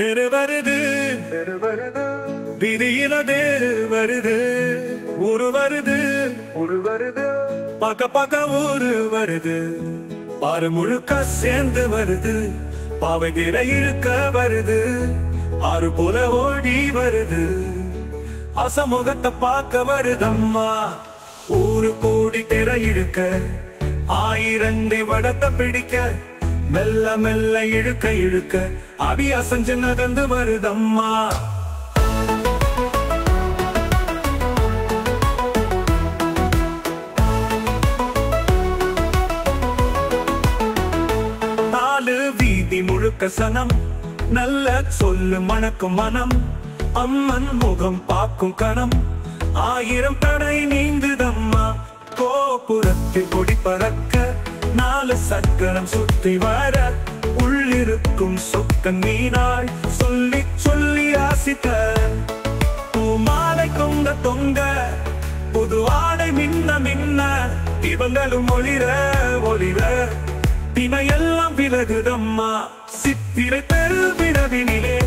தெரு வருது விதியில தேரு வருது ஊரு வருது பக்க பக்க ஊரு வருது பாரு முழுக்க சேர்ந்து வருது பாவை திரை இழுக்க வருது ஆறு போல ஓடி வருது அசமுகத்தை பார்க்க வருதம்மா ஊரு கூடி திரை இழுக்க ஆயிரண்டை வடத்தை பிடிக்க மெல்ல மெல்ல இழுக்க இழுக்க அபி அசஞ்சு நடந்து வருதம்மா நாலு வீதி முழுக்க சனம் நல்ல சொல்லு மணக்கும் மனம் அம்மன் முகம் பார்க்கும் கணம் ஆயிரம் தடை நீங்குதம்மா கோபுரத்தில் கொடி பறக்க நாலு சக்கரம் சுற்றி வர உள்ளிருக்கும் சொக்கன் மீனாய் சொல்லி சொல்லி ஆசித்த பூமாலை கொண்ட தொங்க புது ஆடை மின்ன மின்ன இவங்களும் ஒளிர ஒளிர தினையெல்லாம் விலகுதம்மா சித்திரை பெருவிரவினிலே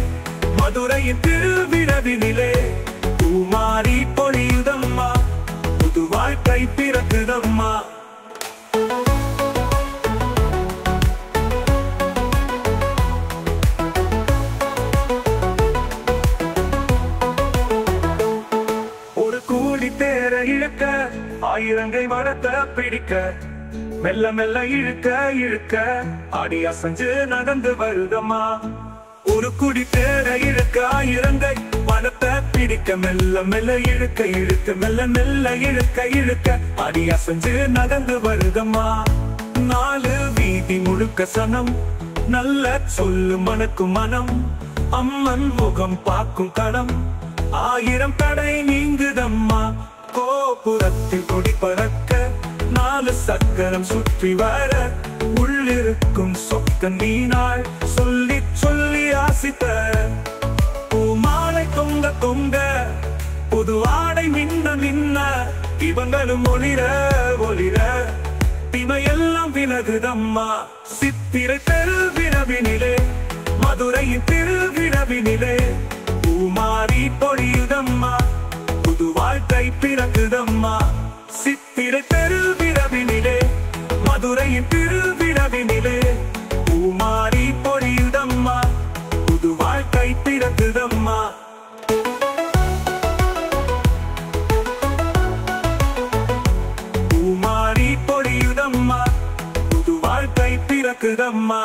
மதுரையின் திருவிரவினிலே பூமாரி பொழியுதம்மா புது வாழ்க்கை பிறக்குதம்மா ஒரு கூலி தேர இழுக்க ஆயிரங்கை வடத்தை பிடிக்க மெல்ல மெல்ல இழுக்க இழுக்க அடி அசைஞ்சு நடந்து வருதம்மா ஒரு குடி தேர இழுக்க ஆயிரங்கை வடத்தை பிடிக்க மெல்ல மெல்ல இழுக்க இழுக்க மெல்ல மெல்ல இழுக்க இழுக்க அடி அசைஞ்சு நடந்து வருதம்மா நாலு வீதி முழுக்க சனம் நல்ல சொல்லு மணக்கும் மனம் அம்மன் முகம் பார்க்கும் கணம் ஆயிரம் தடை நீங்குதம்மா கோபுரத்தில் கொடி பறக்க நாலு சக்கரம் சுற்றி வர உள்ளிருக்கும் சொக்கன் மீனாய் சொல்லி சொல்லி ஆசித்த பூமாலை தொங்க தொங்க புது ஆடை மின்ன மின்ன இவங்களும் ஒளிர ஒளிர திமையெல்லாம் விலகுதம்மா சித்திரை பெருவிரவினிலே மதுரையின் திருவிரவினிலே பூமாரி பொழியுதம்மா புது வாழ்க்கை பிறக்குதம்மா சித்திரை பெருவிரவினிலே மதுரையின் திருவிரவினிலே பூமாரி பொழியுதம்மா புது வாழ்க்கை பிறக்குதம்மா பூமாரி பொழியுதம்மா புது வாழ்க்கை பிறக்குதம்மா